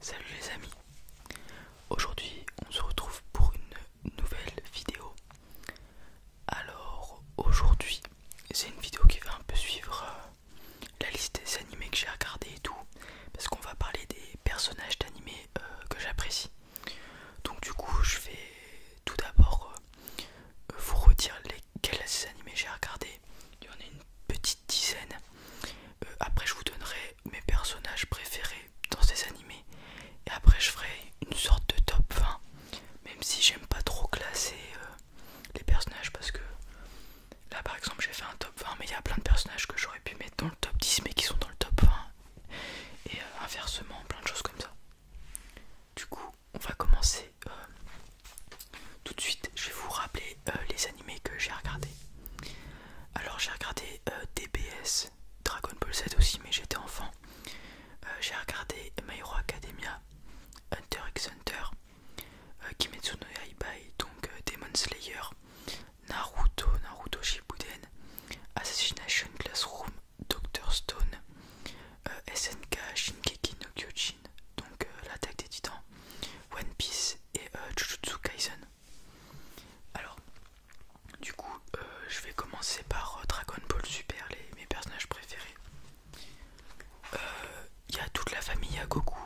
Salut les amis, aujourd'hui on se retrouve pour une nouvelle vidéo. Alors aujourd'hui c'est une vidéo qui va un peu suivre la liste des animés que j'ai regardé et tout, parce qu'on va parler des personnages d'animés que j'apprécie. Donc du coup je vais tout d'abord vous redire lesquels animés j'ai regardé. Il y en a une petite dizaine. Après je vous donnerai mes personnages préférés dans ces animés. Et après je ferai une sorte de top 20. Même si j'aime pas trop classer les personnages, parce que là par exemple j'ai fait un top 20, mais il y a plein de personnages que j'aurais pu mettre dans le top 10 mais qui sont dans le top 20. Et inversement, plein de choses comme ça. Du coup on va commencer tout de suite. Je vais vous rappeler les animés que j'ai regardés. Alors j'ai regardé DBS, Dragon Ball Z aussi, mais j'étais enfant. J'ai regardé My Hero Academia, Hunter x Hunter, Kimetsu no Yaiba, donc Demon Slayer, Naruto Shippuden, Assassination Classroom, Doctor Stone, SNK Shingeki no Kyojin, donc l'attaque des titans, One Piece et Jujutsu Kaisen. Alors du coup je vais commencer par Dragon Ball Super, mes personnages préférés. Il y a toute la famille à Goku,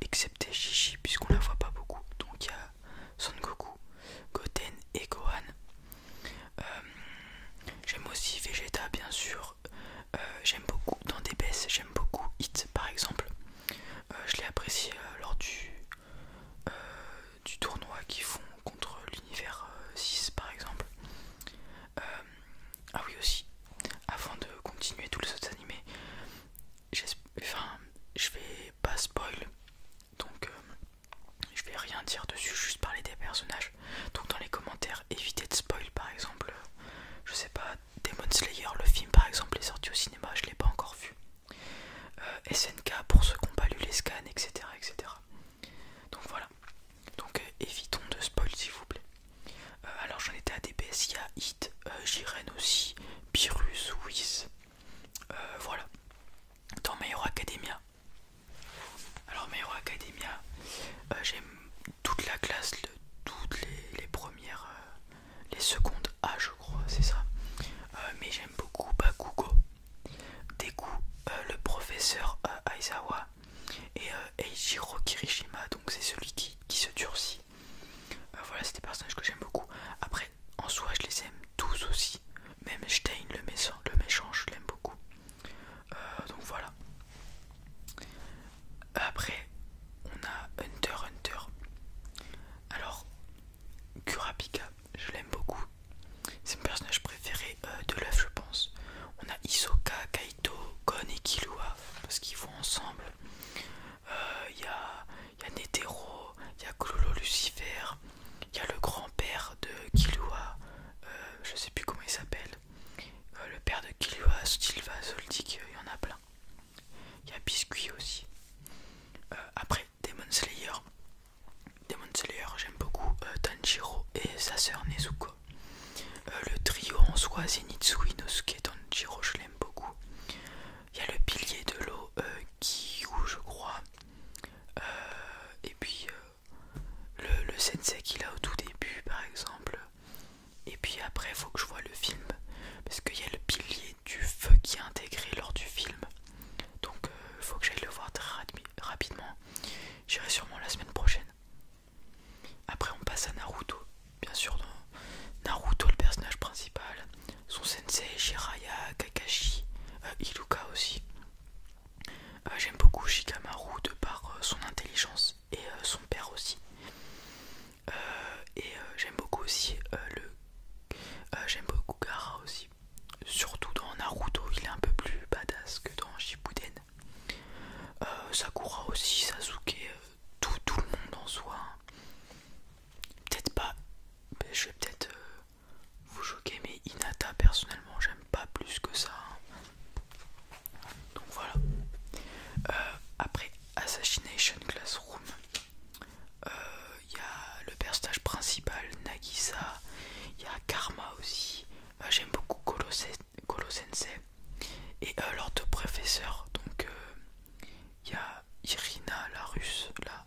excepté Shishi puisqu'on la voit pas beaucoup. Donc il y a Son Goku, Goten et Gohan. J'aime aussi Vegeta bien sûr. J'aime beaucoup dans DBS, j'aime beaucoup Hit par exemple. Je l'ai apprécié lors du tournoi qu'ils font contre l'univers 6 par exemple. Ah oui aussi, avant de continuer tous les autres animés, je vais pas spoil, donc je vais rien dire dessus, juste parler des personnages. Donc dans les commentaires, évitez de spoil. Par exemple, je sais pas, Demon Slayer, le film par exemple est sorti au cinéma, je l'ai pas encore vu. SNK pour ceux qui n'ont pas lu les scans, etc. etc. Donc voilà, donc évitons de spoil s'il vous plaît. Alors j'en étais à DBS, il y a Hit, Jiren aussi, Pyrrhus, Whis, voilà. Dans My Hero Academia, alors My Hero Academia, j'aime toute la classe, toutes les premières, les secondes A je crois, c'est ça. Mais j'aime beaucoup Bakugo, Deku, le professeur Aizawa et Eiichiro Kirishima, donc c'est celui qui se durcit. Voilà, c'est des personnages que j'aime beaucoup. Après, en soi, je les aime tous aussi. Même Stein, le méchant, je l'aime beaucoup. Donc voilà. Après, on a Hunter x Hunter. Alors, Kurapika, je l'aime beaucoup. C'est mon personnage préféré de l'œuf, je pense. On a Hisoka, Kaito, Gon et Killua, parce qu'ils vont ensemble. Il y a Netero, il y a Clolo Lucifer, il y a le grand-père de Killua, je sais plus comment il s'appelle. Le père de Killua, Sylva, Zoldyck, il y en a plein. Il y a Biscuit aussi. Après, Demon Slayer, j'aime beaucoup Tanjiro et sa sœur Nezuko. Le trio en soi, Zenitsu, Inosuke et Tanjiro, je l'aime beaucoup. Il y a le pilier de l'eau, Kyu, je crois. Et puis le sensei qu'il a au tout début, par exemple. Et puis après, il faut que je vois le film, parce qu'il y a le pilier du feu qui est intégré lors du film. Donc il faut que j'aille le voir très rapidement. J'irai sûrement la semaine prochaine. Après on passe à Naruto. Bien sûr, dans Naruto, le personnage principal, son sensei, Jiraiya, Kakashi, Iruka aussi. J'aime beaucoup Shikamaru de par son intelligence et son père aussi. J'aime beaucoup aussi j'aime beaucoup Gaara aussi. Surtout dans Naruto, il est un peu plus badass que dans Shippuden. Sakura aussi, Sasuke, tout le monde en soi. Peut-être pas, je vais peut-être vous choquer, mais Hinata personnellement j'aime pas plus que ça. Donc voilà. Après Assassination Classroom, il y a le personnage principal Nagisa, il y a Karma aussi. J'aime beaucoup Kolo Sensei et leurs deux professeurs. Donc il y a Irina la russe là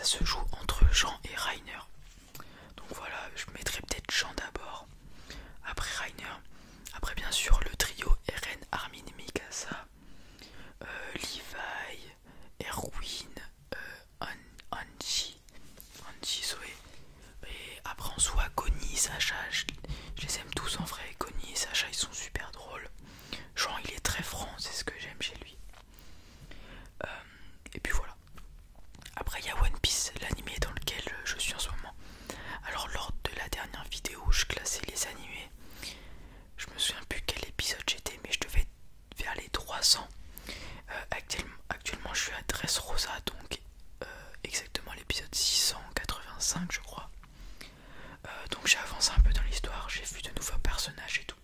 se joue entre Jean et Reiner. Donc voilà, je mettrai peut-être Jean d'abord, après Reiner, après bien sûr le trio Eren, Armin et Mikasa, Levi, Erwin, Anji, Zoé. Et après en soi, Connie, Sacha, je les aime tous en vrai. Connie et Sacha, ils sont super drôles. Jean, il est très franc, c'est ce que j'aime chez lui. Et puis voilà. Après, il y a One Piece, l'animé dans lequel je suis en ce moment. Alors, lors de la dernière vidéo où je classais les animés, je me souviens plus quel épisode j'étais, mais je devais être vers les 300. Actuellement, je suis à Dressrosa, donc exactement l'épisode 685, je crois. Donc j'ai avancé un peu dans l'histoire, j'ai vu de nouveaux personnages et tout.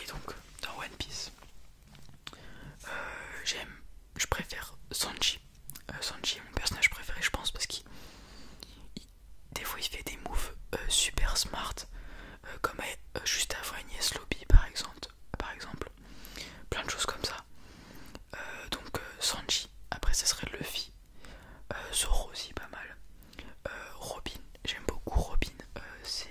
Et donc dans One Piece, je préfère Sanji. Sanji est mon personnage préféré, je pense, parce qu'il des fois il fait des moves super smart, comme juste avant Enies Lobby par exemple. Plein de choses comme ça. Donc Sanji, après ça serait Luffy, Zoro aussi pas mal. Robin, j'aime beaucoup Robin, c'est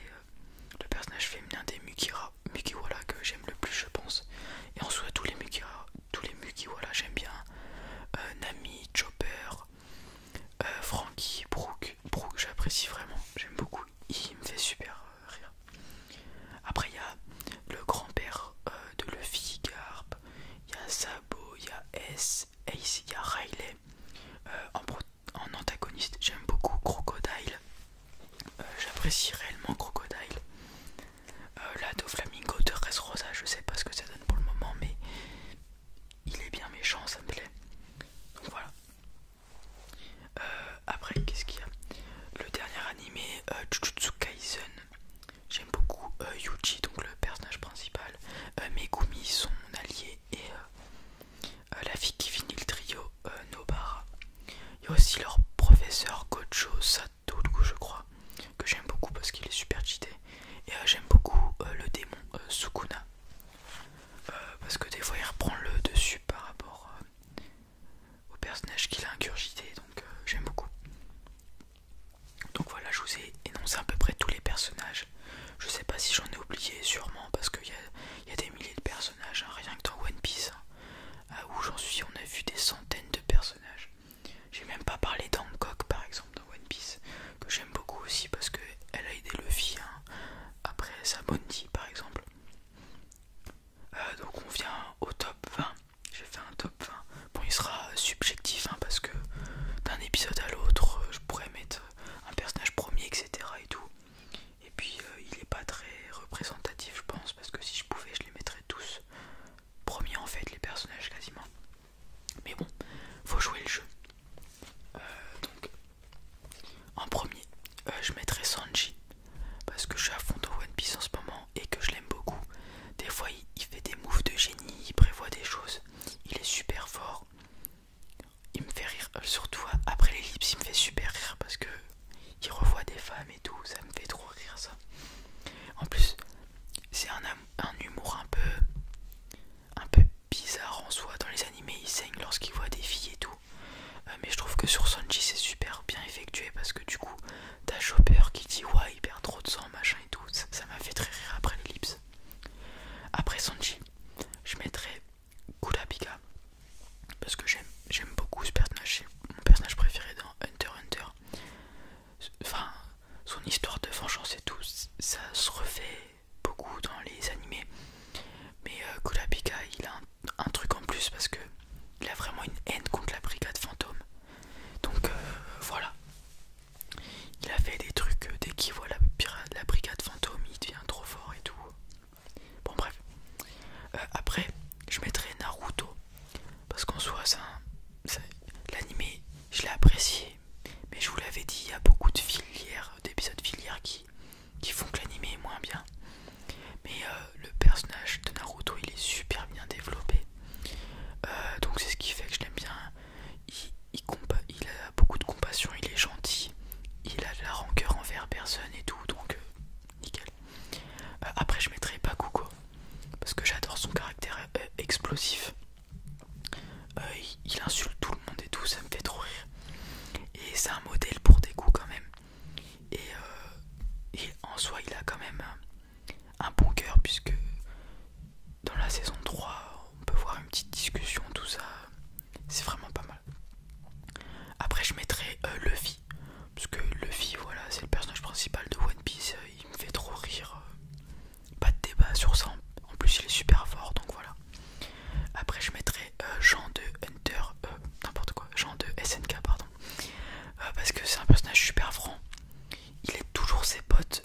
le personnage féminin des Mugiwara que j'aime le plus, je pense. Et en soi tous les Mugiwara j'aime bien. Nami, Chopper, Franky, Brook j'apprécie vraiment, j'aime beaucoup, il me fait super rire. Après il y a le grand-père de Luffy, Garp, il y a Sabo, il y a Ace, il y a Riley. En antagoniste j'aime beaucoup Crocodile, j'apprécie réellement Crocodile. Là Doflamingo de Dressrosa, je sais pas ce que ça donne pour le moment, mais il est bien méchant, ça me plaît. Donc voilà. Après, qu'est-ce qu'il y a? Le dernier animé, Jujutsu Kaisen. J'aime beaucoup Yuji, donc le personnage principal, Megumi, son allié, et la fille qui finit le trio, Nobara. Il y a aussi leur professeur Gojo Satoru, je crois, que j'aime beaucoup parce qu'il est super cheaté. Et j'aime beaucoup le démon Sukuna, parce que des fois il reprend le dessus par rapport au personnage qu'il a ingurgité, donc j'aime beaucoup. Donc voilà, je vous ai énoncé à peu près tous les personnages. Je sais pas si j'en ai oublié, sûrement, parce qu'il y a des milliers de personnages, hein, rien que dans One Piece, hein, où j'en suis, on a vu des centaines de personnages. J'ai même pas parlé d'Hancock par exemple dans One Piece, que j'aime beaucoup aussi parce qu'elle a aidé Luffy, hein, après sa Bounty par exemple. Donc on vient au top 20, j'ai fait un top 20. Bon, il sera subjectif, hein, parce que d'un épisode à l'autre, je pourrais mettre un personnage premier, etc. et tout. Et puis il est pas très représentatif, je pense, parce que si je pouvais, je les mettrais tous premiers en fait, les personnages quasiment. Mais bon, faut jouer le jeu. Donc en premier, je mettrais Sanji, parce que je suis à fond dans One Piece en ce moment et sur ça. En plus il est super fort, donc voilà. Après je mettrai Jean de Hunter, n'importe quoi, Jean de SNK pardon. Parce que c'est un personnage super franc. Il aide toujours ses potes.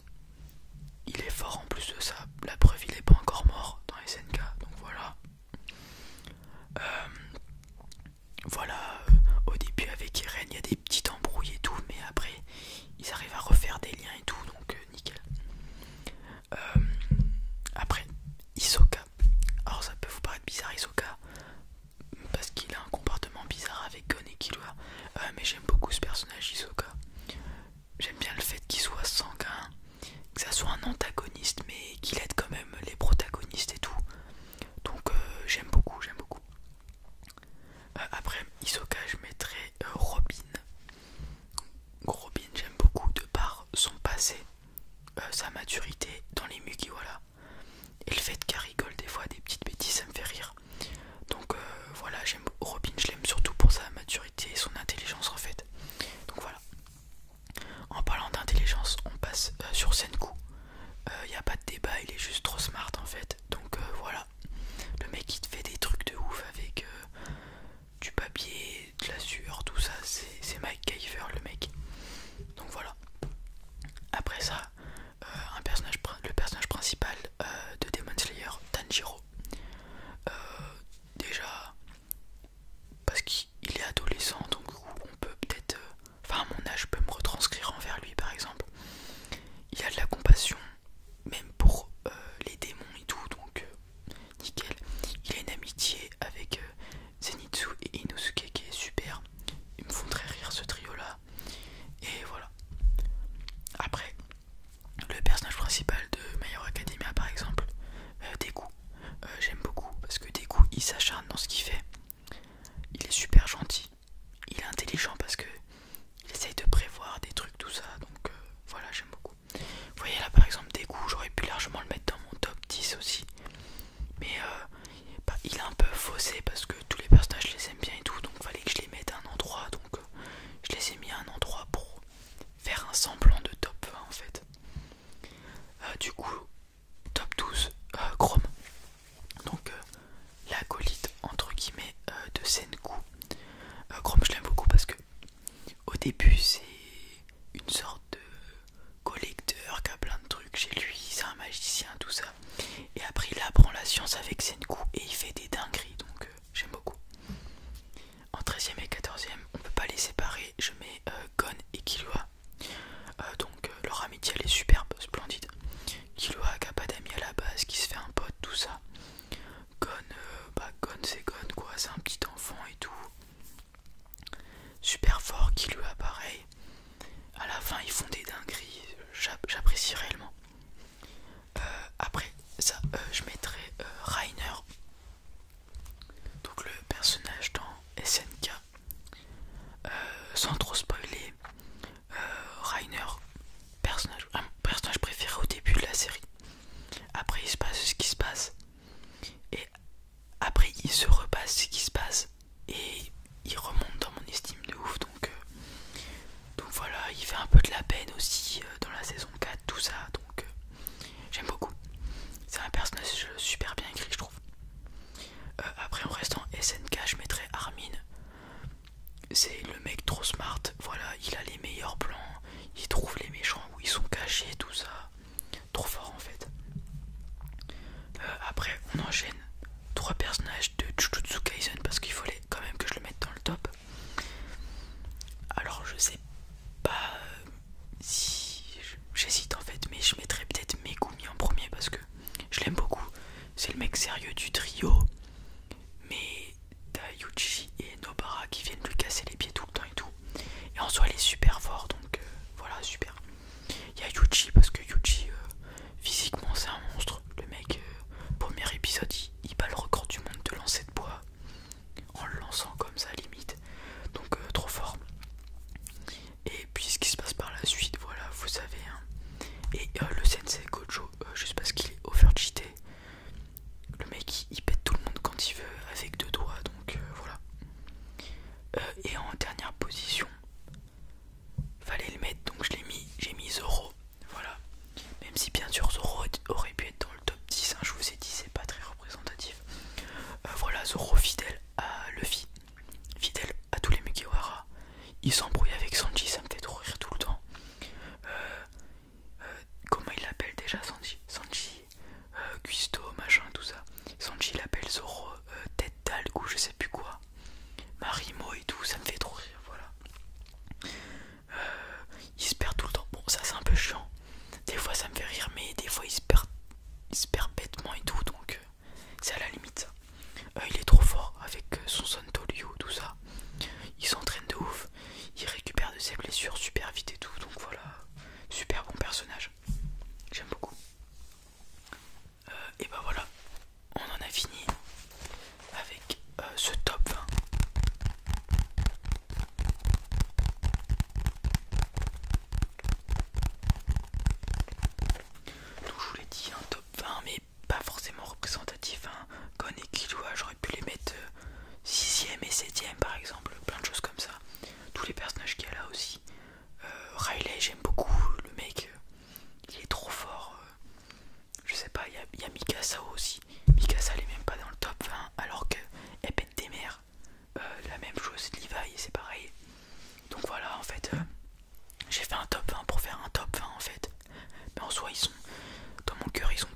Il est fort en plus de ça. La preuve, il est pas encore mort dans SNK. Donc voilà. Voilà. Au début avec Eren, il y a des petites embrouilles et tout. Mais après, ils arrivent à refaire des liens et tout. Donc nickel. Après, Hisoka. Alors ça peut vous paraître bizarre, Hisoka. Parce qu'il a un comportement bizarre avec Gon et Killua. Mais j'aime beaucoup ce personnage, Hisoka. J'aime bien le fait qu'il soit sanguin, que ça soit un antagoniste mais qu'il aide quand même les protagonistes et tout. Donc j'aime beaucoup, j'aime beaucoup. Après Hisoka je mettrai Robin. Robin j'aime beaucoup de par son passé, sa maturité dans les Mugiwara. Et le fait qu'elle rigole des fois des petites bêtises, ça me fait rire. Donc voilà, j'aime Robin, je l'aime surtout pour sa maturité et son intelligence en fait. Donc voilà. En parlant d'intelligence, on passe sur Senku. Il n'y a pas de débat, il est juste trop smart en fait. Donc voilà. Le mec il te fait des trucs de ouf avec du papier, de la sueur, tout ça. C'est Mike Giver le mec. Donc voilà. Après ça, le personnage principal de Demon Slayer, Tanjiro. Déjà, parce qu'il est adolescent, donc on peut peut-être, enfin à mon âge, je peux me retranscrire envers lui par exemple. Il a de la compassion, même pour les démons et tout, donc nickel. Il a une amitié avec Zenitsu et Inosuke qui est super. Ils me font très rire ce trio là. Et voilà. Après, le personnage principal de My Hero Academia par exemple, Deku. J'aime beaucoup parce que Deku il s'acharne dans ce qu'il fait. Il est super gentil. Il est intelligent parce que il essaye de prévoir des trucs, tout ça. Donc voilà, j'aime beaucoup. Vous voyez là par exemple Deku, j'aurais pu largement le mettre dans mon top 10 aussi. Mais il est un peu faussé parce que tous les personnages je les aime bien et tout. Donc il fallait que je les mette à un endroit. Donc je les ai mis à un endroit pour faire un semblant de top 20 en fait. Du coup, top 12, Chrome. Donc l'acolyte entre guillemets de Senku. Chrome je l'aime beaucoup parce que au début c'est une sorte de collecteur qui a plein de trucs chez lui, c'est un magicien tout ça. Et après il apprend la science avec Senku et il fait des dingueries, donc j'aime beaucoup. En 13e et 14e, on peut pas les séparer, je mets Gon et Killua. Donc leur amitié elle est superbe, splendide. Killua qui a pas d'amis à la base, qui se fait un pote, tout ça. Gon c'est Gon quoi, c'est un petit enfant et tout. Super fort, Killua pareil. À la fin ils font des dingueries, j'apprécie réellement. Après ça, je mettrai Reiner. Donc le personnage dans SNK. Sans trop spoiler, Reiner, personnage préféré au début de la série. Après il se passe ce qui se passe. Et après il se repasse ce qui se passe. Et il remonte dans mon estime de ouf. Donc voilà, il fait un peu de la peine aussi dans la saison 4, tout ça. Donc j'aime beaucoup. C'est un personnage super bien écrit je trouve. Après en restant SNK je mettrai Armin. C'est le mec trop smart, voilà, il a les meilleurs plans, il trouve les méchants où ils sont cachés, tout ça. Trop fort en fait. Après on enchaîne 3 personnages de Jujutsu Kaisen parce qu'il fallait quand même que je le mette dans le top. Alors je sais pas si j'hésite en fait, mais je mettrais peut-être Megumi en premier parce que je l'aime beaucoup. C'est le mec sérieux du trio. Mais t'as Yuji et Nobara qui viennent lui casser les pieds tout le temps et tout. Et en soi il est super fort, donc voilà, super. Il y a Yuji parce que Yuji physiquement c'est un monstre. Le mec, premier épisode il y a Mikasa aussi. Mikasa elle est même pas dans le top 20 alors que elle pète des mères. La même chose, Levi c'est pareil. Donc voilà en fait j'ai fait un top 20 pour faire un top 20 en fait. Mais en soi ils sont dans mon cœur ils sont